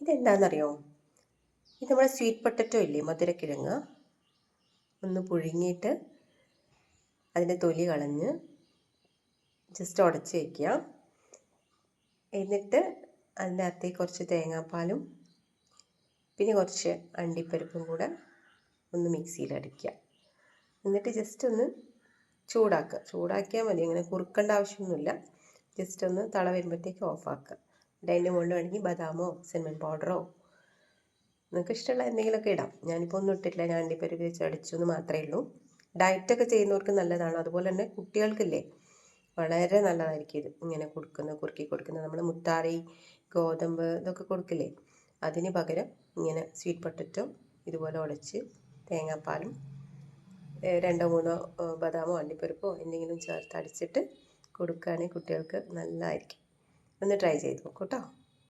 ഇതെന്താണെന്നറിയോ? ഇത് നമ്മുടെ sweet potato ഇല്ലേ, മധുരക്കിഴങ്ങ്, ഒന്ന് പുഴുങ്ങിയിട്ട് അതിൻ്റെ തൊലി കളഞ്ഞ് ജസ്റ്റ് ഉടച്ച് വയ്ക്കുക. എന്നിട്ട് അതിൻ്റെ അകത്തേക്ക് കുറച്ച് തേങ്ങാപ്പാലും പിന്നെ കുറച്ച് അണ്ടിപ്പരിപ്പും കൂടെ ഒന്ന് മിക്സിയിലടിക്കുക. എന്നിട്ട് ജസ്റ്റ് ഒന്ന് ചൂടാക്കിയാൽ മതി. അങ്ങനെ കുറുക്കേണ്ട ആവശ്യമൊന്നുമില്ല. ജസ്റ്റ് ഒന്ന് തള വരുമ്പോഴത്തേക്ക് ഓഫാക്കുക. അതിൻ്റെ മുകളിൽ വേണമെങ്കിൽ ബദാമോ സിനമൺ പൗഡറോ നിങ്ങൾക്ക് ഇഷ്ടമുള്ള എന്തെങ്കിലുമൊക്കെ ഇടാം. ഞാനിപ്പോൾ ഒന്നും ഇട്ടിട്ടില്ല, ഞാൻ അണ്ടിപ്പരിപ്പ് വെച്ച് അടിച്ചു എന്ന് മാത്രമേ ഉള്ളൂ. ഡയറ്റൊക്കെ ചെയ്യുന്നവർക്ക് നല്ലതാണ്. അതുപോലെ തന്നെ കുട്ടികൾക്കില്ലേ, വളരെ നല്ലതായിരിക്കും ഇത് ഇങ്ങനെ കുറുക്കി കൊടുക്കുന്നത്. നമ്മൾ മുത്താറി, ഗോതമ്പ് ഇതൊക്കെ കൊടുക്കില്ലേ, അതിന് പകരം ഇങ്ങനെ സ്വീറ്റ് പൊട്ടറ്റോ ഇതുപോലെ ഉടച്ച് തേങ്ങാപ്പാലും 2-3 ബദാമോ അണ്ടിപ്പരിപ്പോ എന്തെങ്കിലും ചേർത്ത് അടിച്ചിട്ട് കൊടുക്കുകയാണെങ്കിൽ കുട്ടികൾക്ക് നല്ലതായിരിക്കും. ഒന്ന് ട്രൈ ചെയ്ത് നോക്കൂ കേട്ടോ.